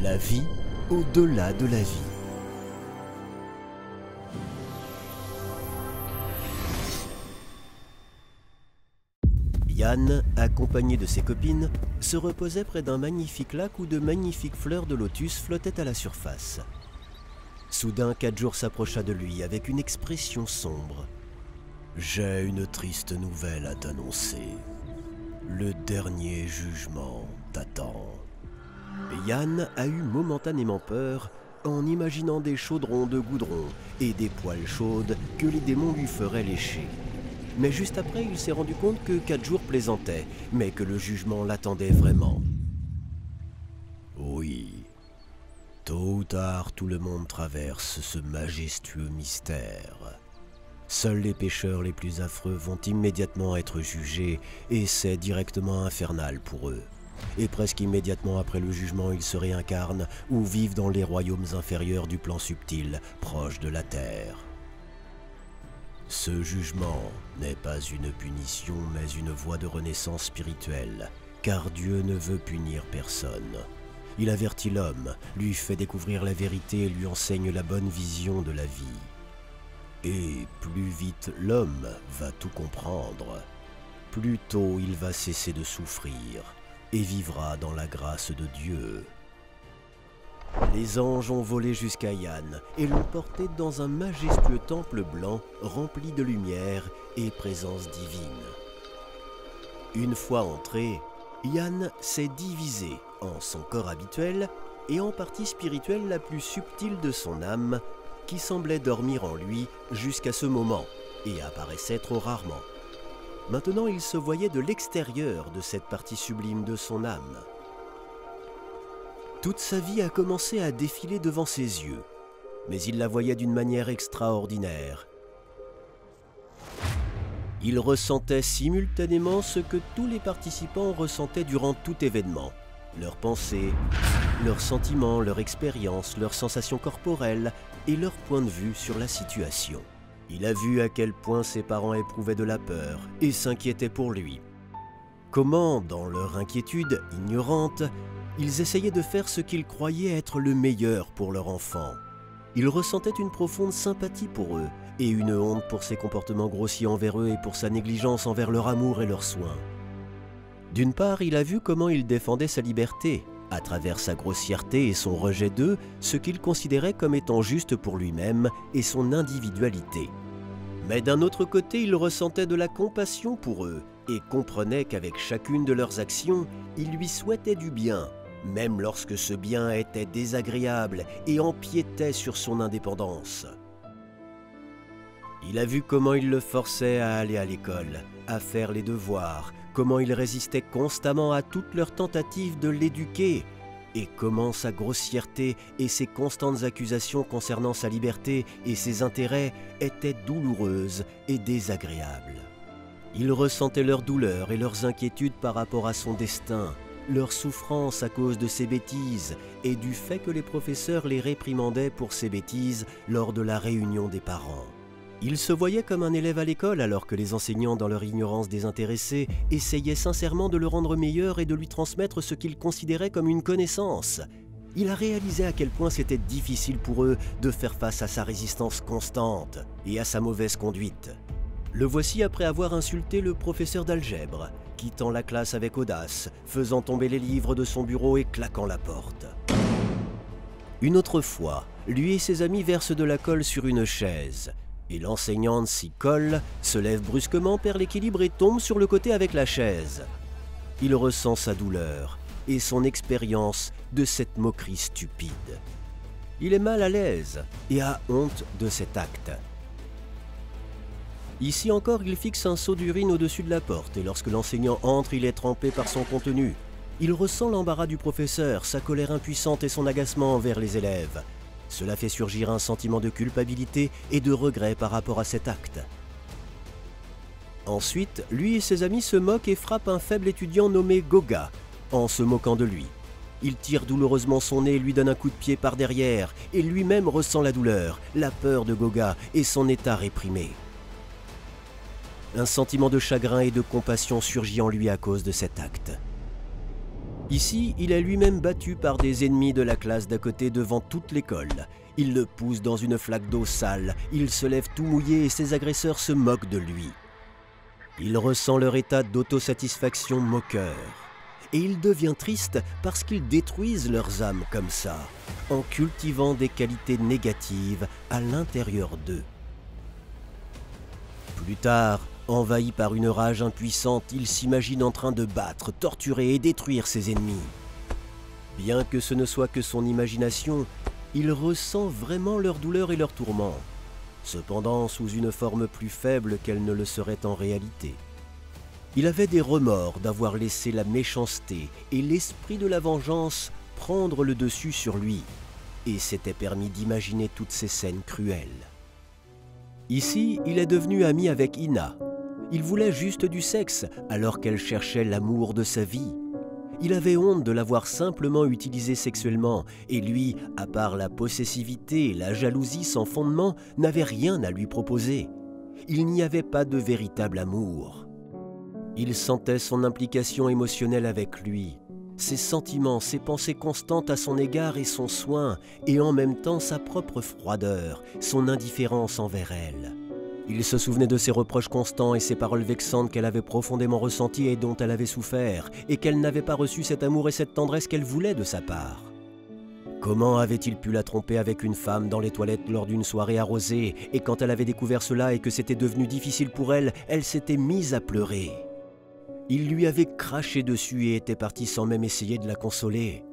La vie au-delà de la vie. Yann, accompagné de ses copines, se reposait près d'un magnifique lac où de magnifiques fleurs de lotus flottaient à la surface. Soudain, Kadjour s'approcha de lui avec une expression sombre. « J'ai une triste nouvelle à t'annoncer. Le dernier jugement t'attend. » Yann a eu momentanément peur en imaginant des chaudrons de goudron et des poêles chaudes que les démons lui feraient lécher. Mais juste après, il s'est rendu compte que Kadjour plaisantait, mais que le jugement l'attendait vraiment. Oui, tôt ou tard, tout le monde traverse ce majestueux mystère. Seuls les pécheurs les plus affreux vont immédiatement être jugés, et c'est directement infernal pour eux. Et presque immédiatement après le jugement, ils se réincarnent ou vivent dans les royaumes inférieurs du plan subtil, proche de la terre. Ce jugement n'est pas une punition, mais une voie de renaissance spirituelle, car Dieu ne veut punir personne. Il avertit l'homme, lui fait découvrir la vérité et lui enseigne la bonne vision de la vie. Et plus vite l'homme va tout comprendre, plus tôt il va cesser de souffrir et vivra dans la grâce de Dieu. Les anges ont volé jusqu'à Yann et l'ont porté dans un majestueux temple blanc rempli de lumière et présence divine. Une fois entré, Yann s'est divisé en son corps habituel et en partie spirituelle la plus subtile de son âme, qui semblait dormir en lui jusqu'à ce moment et apparaissait trop rarement. Maintenant, il se voyait de l'extérieur de cette partie sublime de son âme. Toute sa vie a commencé à défiler devant ses yeux, mais il la voyait d'une manière extraordinaire. Il ressentait simultanément ce que tous les participants ressentaient durant tout événement. Leurs pensées, leurs sentiments, leur expérience, leurs sensations corporelles et leur point de vue sur la situation. Il a vu à quel point ses parents éprouvaient de la peur et s'inquiétaient pour lui. Comment, dans leur inquiétude ignorante, ils essayaient de faire ce qu'ils croyaient être le meilleur pour leur enfant. Il ressentait une profonde sympathie pour eux et une honte pour ses comportements grossiers envers eux et pour sa négligence envers leur amour et leurs soins. D'une part, il a vu comment il défendait sa liberté, à travers sa grossièreté et son rejet d'eux, ce qu'il considérait comme étant juste pour lui-même et son individualité. Mais d'un autre côté, il ressentait de la compassion pour eux et comprenait qu'avec chacune de leurs actions, il lui souhaitait du bien, même lorsque ce bien était désagréable et empiétait sur son indépendance. Il a vu comment il le forçait à aller à l'école, à faire les devoirs, comment il résistait constamment à toutes leurs tentatives de l'éduquer, et comment sa grossièreté et ses constantes accusations concernant sa liberté et ses intérêts étaient douloureuses et désagréables. Il ressentait leurs douleurs et leurs inquiétudes par rapport à son destin, leur souffrance à cause de ses bêtises et du fait que les professeurs les réprimandaient pour ces bêtises lors de la réunion des parents. Il se voyait comme un élève à l'école alors que les enseignants, dans leur ignorance désintéressée, essayaient sincèrement de le rendre meilleur et de lui transmettre ce qu'ils considéraient comme une connaissance. Il a réalisé à quel point c'était difficile pour eux de faire face à sa résistance constante et à sa mauvaise conduite. Le voici après avoir insulté le professeur d'algèbre, quittant la classe avec audace, faisant tomber les livres de son bureau et claquant la porte. Une autre fois, lui et ses amis versent de la colle sur une chaise, et l'enseignante s'y colle, se lève brusquement, perd l'équilibre et tombe sur le côté avec la chaise. Il ressent sa douleur et son expérience de cette moquerie stupide. Il est mal à l'aise et a honte de cet acte. Ici encore, il fixe un seau d'urine au-dessus de la porte et lorsque l'enseignant entre, il est trempé par son contenu. Il ressent l'embarras du professeur, sa colère impuissante et son agacement envers les élèves. Cela fait surgir un sentiment de culpabilité et de regret par rapport à cet acte. Ensuite, lui et ses amis se moquent et frappent un faible étudiant nommé Goga, en se moquant de lui. Il tire douloureusement son nez et lui donne un coup de pied par derrière, et lui-même ressent la douleur, la peur de Goga et son état réprimé. Un sentiment de chagrin et de compassion surgit en lui à cause de cet acte. Ici, il est lui-même battu par des ennemis de la classe d'à côté devant toute l'école. Il le pousse dans une flaque d'eau sale, il se lève tout mouillé et ses agresseurs se moquent de lui. Il ressent leur état d'autosatisfaction moqueur. Et il devient triste parce qu'ils détruisent leurs âmes comme ça, en cultivant des qualités négatives à l'intérieur d'eux. Plus tard, envahi par une rage impuissante, il s'imagine en train de battre, torturer et détruire ses ennemis. Bien que ce ne soit que son imagination, il ressent vraiment leur douleur et leur tourment, cependant sous une forme plus faible qu'elle ne le serait en réalité. Il avait des remords d'avoir laissé la méchanceté et l'esprit de la vengeance prendre le dessus sur lui, et s'était permis d'imaginer toutes ces scènes cruelles. Ici, il est devenu ami avec Ina. Il voulait juste du sexe, alors qu'elle cherchait l'amour de sa vie. Il avait honte de l'avoir simplement utilisée sexuellement, et lui, à part la possessivité et la jalousie sans fondement, n'avait rien à lui proposer. Il n'y avait pas de véritable amour. Il sentait son implication émotionnelle avec lui, ses sentiments, ses pensées constantes à son égard et son soin, et en même temps sa propre froideur, son indifférence envers elle. Il se souvenait de ses reproches constants et ses paroles vexantes qu'elle avait profondément ressenties et dont elle avait souffert, et qu'elle n'avait pas reçu cet amour et cette tendresse qu'elle voulait de sa part. Comment avait-il pu la tromper avec une femme dans les toilettes lors d'une soirée arrosée, et quand elle avait découvert cela et que c'était devenu difficile pour elle, elle s'était mise à pleurer. Il lui avait craché dessus et était parti sans même essayer de la consoler.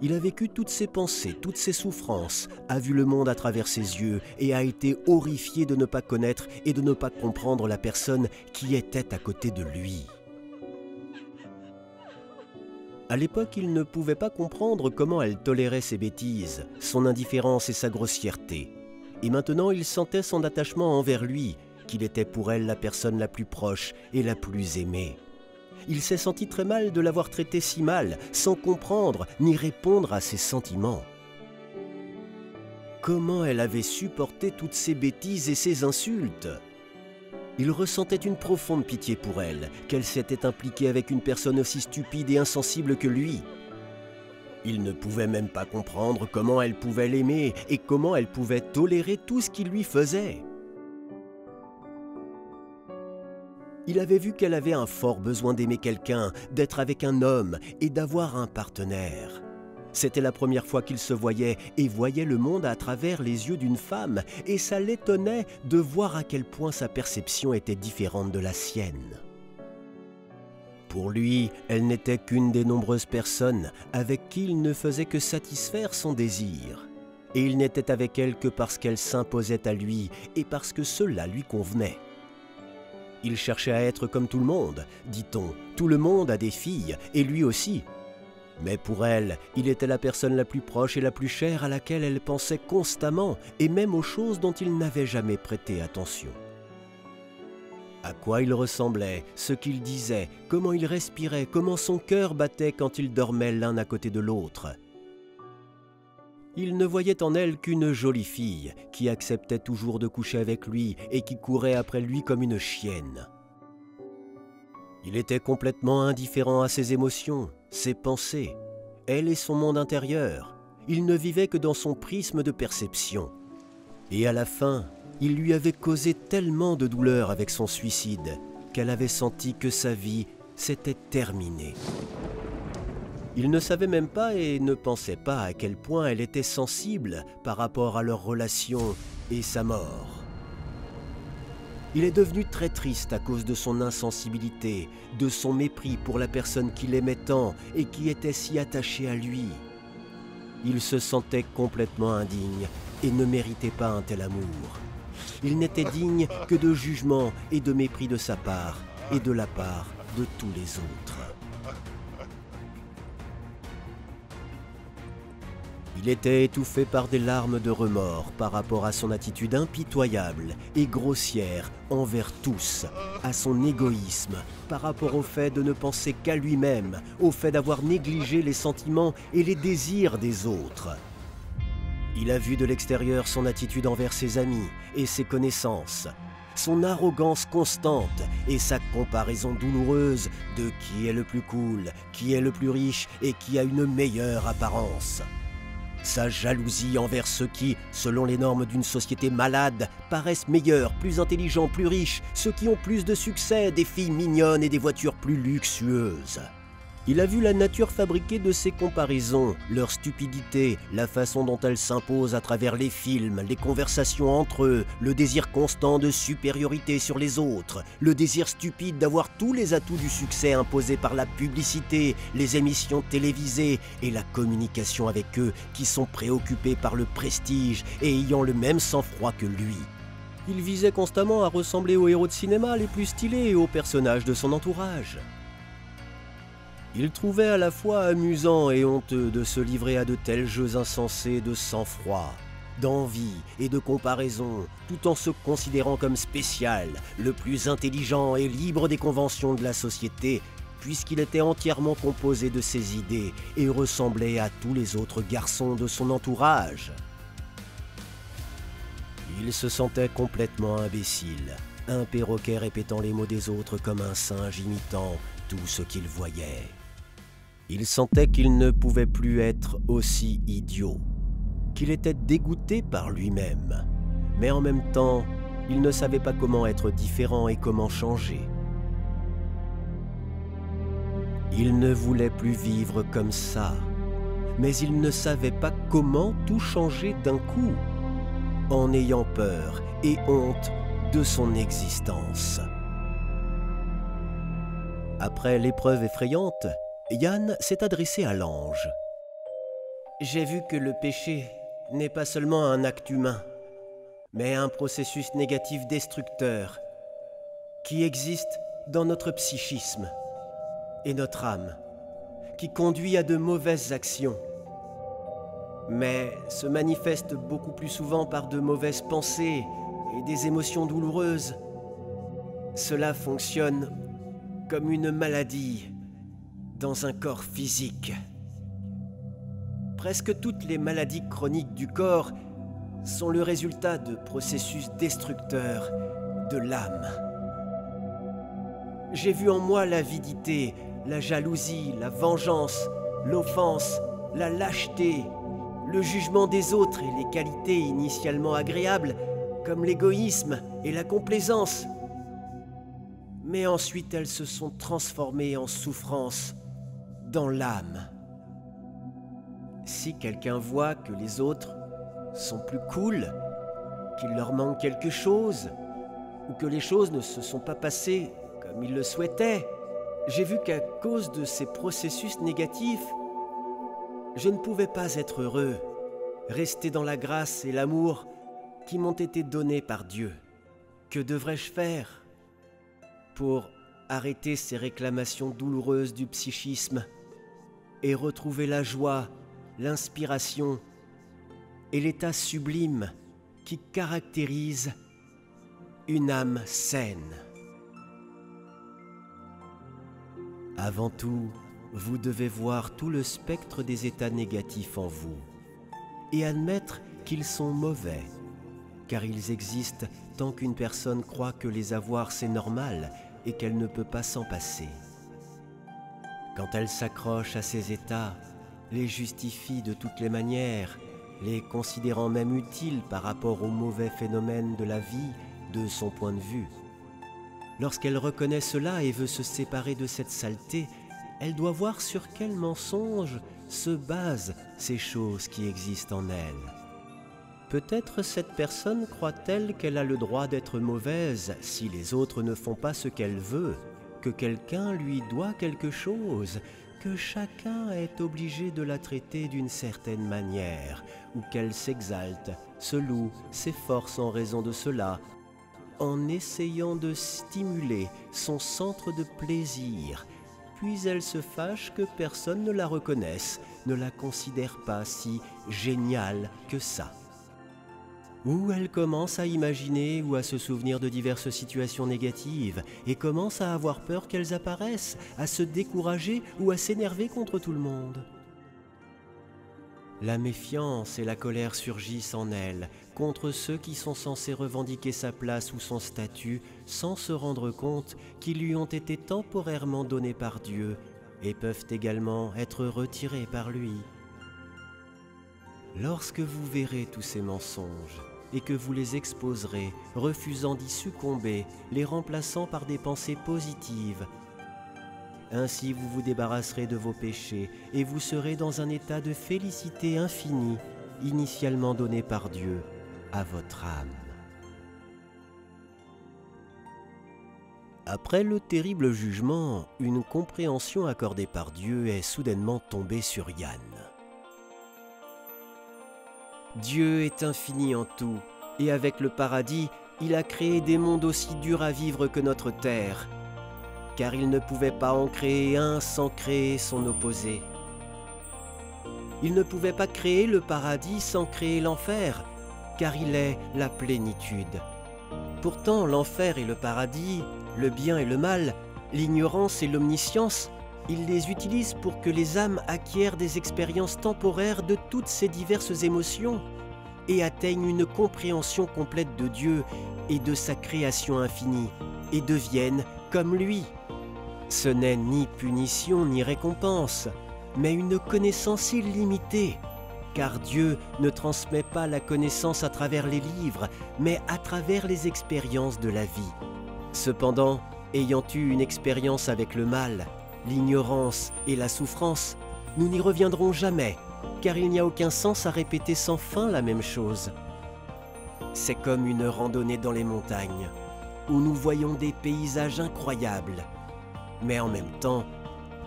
Il a vécu toutes ses pensées, toutes ses souffrances, a vu le monde à travers ses yeux et a été horrifié de ne pas connaître et de ne pas comprendre la personne qui était à côté de lui. À l'époque, il ne pouvait pas comprendre comment elle tolérait ses bêtises, son indifférence et sa grossièreté. Et maintenant, il sentait son attachement envers lui, qu'il était pour elle la personne la plus proche et la plus aimée. Il s'est senti très mal de l'avoir traitée si mal, sans comprendre ni répondre à ses sentiments. Comment elle avait supporté toutes ces bêtises et ces insultes? Il ressentait une profonde pitié pour elle, qu'elle s'était impliquée avec une personne aussi stupide et insensible que lui. Il ne pouvait même pas comprendre comment elle pouvait l'aimer et comment elle pouvait tolérer tout ce qu'il lui faisait. Il avait vu qu'elle avait un fort besoin d'aimer quelqu'un, d'être avec un homme et d'avoir un partenaire. C'était la première fois qu'il se voyait et voyait le monde à travers les yeux d'une femme, et ça l'étonnait de voir à quel point sa perception était différente de la sienne. Pour lui, elle n'était qu'une des nombreuses personnes avec qui il ne faisait que satisfaire son désir. Et il n'était avec elle que parce qu'elle s'imposait à lui et parce que cela lui convenait. Il cherchait à être comme tout le monde, dit-on. Tout le monde a des filles, et lui aussi. Mais pour elle, il était la personne la plus proche et la plus chère à laquelle elle pensait constamment, et même aux choses dont il n'avait jamais prêté attention. À quoi il ressemblait, ce qu'il disait, comment il respirait, comment son cœur battait quand ils dormaient l'un à côté de l'autre. Il ne voyait en elle qu'une jolie fille qui acceptait toujours de coucher avec lui et qui courait après lui comme une chienne. Il était complètement indifférent à ses émotions, ses pensées, elle et son monde intérieur. Il ne vivait que dans son prisme de perception. Et à la fin, il lui avait causé tellement de douleur avec son suicide qu'elle avait senti que sa vie s'était terminée. Il ne savait même pas et ne pensait pas à quel point elle était sensible par rapport à leur relation et sa mort. Il est devenu très triste à cause de son insensibilité, de son mépris pour la personne qu'il aimait tant et qui était si attachée à lui. Il se sentait complètement indigne et ne méritait pas un tel amour. Il n'était digne que de jugement et de mépris de sa part et de la part de tous les autres. Il était étouffé par des larmes de remords par rapport à son attitude impitoyable et grossière envers tous, à son égoïsme, par rapport au fait de ne penser qu'à lui-même, au fait d'avoir négligé les sentiments et les désirs des autres. Il a vu de l'extérieur son attitude envers ses amis et ses connaissances. son arrogance constante et sa comparaison douloureuse de qui est le plus cool, qui est le plus riche et qui a une meilleure apparence. Sa jalousie envers ceux qui, selon les normes d'une société malade, paraissent meilleurs, plus intelligents, plus riches, ceux qui ont plus de succès, des filles mignonnes et des voitures plus luxueuses. Il a vu la nature fabriquée de ces comparaisons, leur stupidité, la façon dont elles s'imposent à travers les films, les conversations entre eux, le désir constant de supériorité sur les autres, le désir stupide d'avoir tous les atouts du succès imposés par la publicité, les émissions télévisées et la communication avec eux qui sont préoccupés par le prestige et ayant le même sang-froid que lui. Il visait constamment à ressembler aux héros de cinéma les plus stylés et aux personnages de son entourage. Il trouvait à la fois amusant et honteux de se livrer à de tels jeux insensés de sang-froid, d'envie et de comparaison, tout en se considérant comme spécial, le plus intelligent et libre des conventions de la société, puisqu'il était entièrement composé de ses idées et ressemblait à tous les autres garçons de son entourage. Il se sentait complètement imbécile, un perroquet répétant les mots des autres comme un singe imitant tout ce qu'il voyait. Il sentait qu'il ne pouvait plus être aussi idiot, qu'il était dégoûté par lui-même, mais en même temps, il ne savait pas comment être différent et comment changer. Il ne voulait plus vivre comme ça, mais il ne savait pas comment tout changer d'un coup, en ayant peur et honte de son existence. Après l'épreuve effrayante, Yann s'est adressé à l'ange. « J'ai vu que le péché n'est pas seulement un acte humain, mais un processus négatif destructeur qui existe dans notre psychisme et notre âme, qui conduit à de mauvaises actions, mais se manifeste beaucoup plus souvent par de mauvaises pensées et des émotions douloureuses. Cela fonctionne comme une maladie dans un corps physique. Presque toutes les maladies chroniques du corps sont le résultat de processus destructeurs de l'âme. J'ai vu en moi l'avidité, la jalousie, la vengeance, l'offense, la lâcheté, le jugement des autres et les qualités initialement agréables, comme l'égoïsme et la complaisance. Mais ensuite elles se sont transformées en souffrance dans l'âme. Si quelqu'un voit que les autres sont plus cool, qu'il leur manque quelque chose, ou que les choses ne se sont pas passées comme ils le souhaitaient, j'ai vu qu'à cause de ces processus négatifs, je ne pouvais pas être heureux, rester dans la grâce et l'amour qui m'ont été donnés par Dieu. Que devrais-je faire pour arrêter ces réclamations douloureuses du psychisme et retrouver la joie, l'inspiration et l'état sublime qui caractérise une âme saine? Avant tout, vous devez voir tout le spectre des états négatifs en vous et admettre qu'ils sont mauvais, car ils existent tant qu'une personne croit que les avoir c'est normal et qu'elle ne peut pas s'en passer. Quand elle s'accroche à ces états, les justifie de toutes les manières, les considérant même utiles par rapport aux mauvais phénomènes de la vie de son point de vue. Lorsqu'elle reconnaît cela et veut se séparer de cette saleté, elle doit voir sur quel mensonge se basent ces choses qui existent en elle. Peut-être cette personne croit-elle qu'elle a le droit d'être mauvaise si les autres ne font pas ce qu'elle veut, que quelqu'un lui doit quelque chose, que chacun est obligé de la traiter d'une certaine manière, ou qu'elle s'exalte, se loue, s'efforce en raison de cela, en essayant de stimuler son centre de plaisir, puis elle se fâche que personne ne la reconnaisse, ne la considère pas si géniale que ça. Ou elle commence à imaginer ou à se souvenir de diverses situations négatives et commence à avoir peur qu'elles apparaissent, à se décourager ou à s'énerver contre tout le monde. La méfiance et la colère surgissent en elle contre ceux qui sont censés revendiquer sa place ou son statut sans se rendre compte qu'ils lui ont été temporairement donnés par Dieu et peuvent également être retirés par lui. Lorsque vous verrez tous ces mensonges et que vous les exposerez, refusant d'y succomber, les remplaçant par des pensées positives, ainsi vous vous débarrasserez de vos péchés et vous serez dans un état de félicité infinie, initialement donné par Dieu à votre âme. Après le terrible jugement, une compréhension accordée par Dieu est soudainement tombée sur Yann. Dieu est infini en tout, et avec le paradis, il a créé des mondes aussi durs à vivre que notre terre, car il ne pouvait pas en créer un sans créer son opposé. Il ne pouvait pas créer le paradis sans créer l'enfer, car il est la plénitude. Pourtant, l'enfer et le paradis, le bien et le mal, l'ignorance et l'omniscience, il les utilise pour que les âmes acquièrent des expériences temporaires de toutes ces diverses émotions et atteignent une compréhension complète de Dieu et de sa création infinie, et deviennent comme lui. Ce n'est ni punition ni récompense, mais une connaissance illimitée, car Dieu ne transmet pas la connaissance à travers les livres, mais à travers les expériences de la vie. Cependant, ayant eu une expérience avec le mal, l'ignorance et la souffrance, nous n'y reviendrons jamais, car il n'y a aucun sens à répéter sans fin la même chose. C'est comme une randonnée dans les montagnes, où nous voyons des paysages incroyables. Mais en même temps,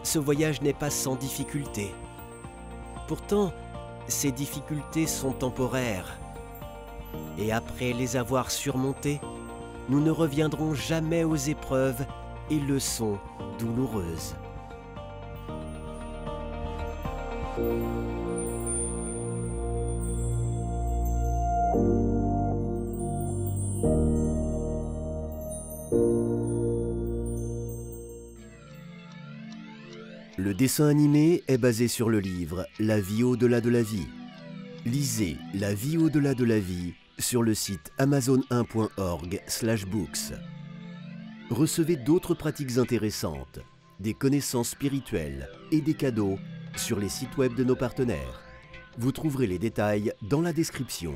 ce voyage n'est pas sans difficultés. Pourtant, ces difficultés sont temporaires. Et après les avoir surmontées, nous ne reviendrons jamais aux épreuves et leçons douloureuses. Le dessin animé est basé sur le livre « La vie au-delà de la vie ». Lisez « La vie au-delà de la vie » sur le site amazon1.org/books. Recevez d'autres pratiques intéressantes, des connaissances spirituelles et des cadeaux sur les sites web de nos partenaires. Vous trouverez les détails dans la description.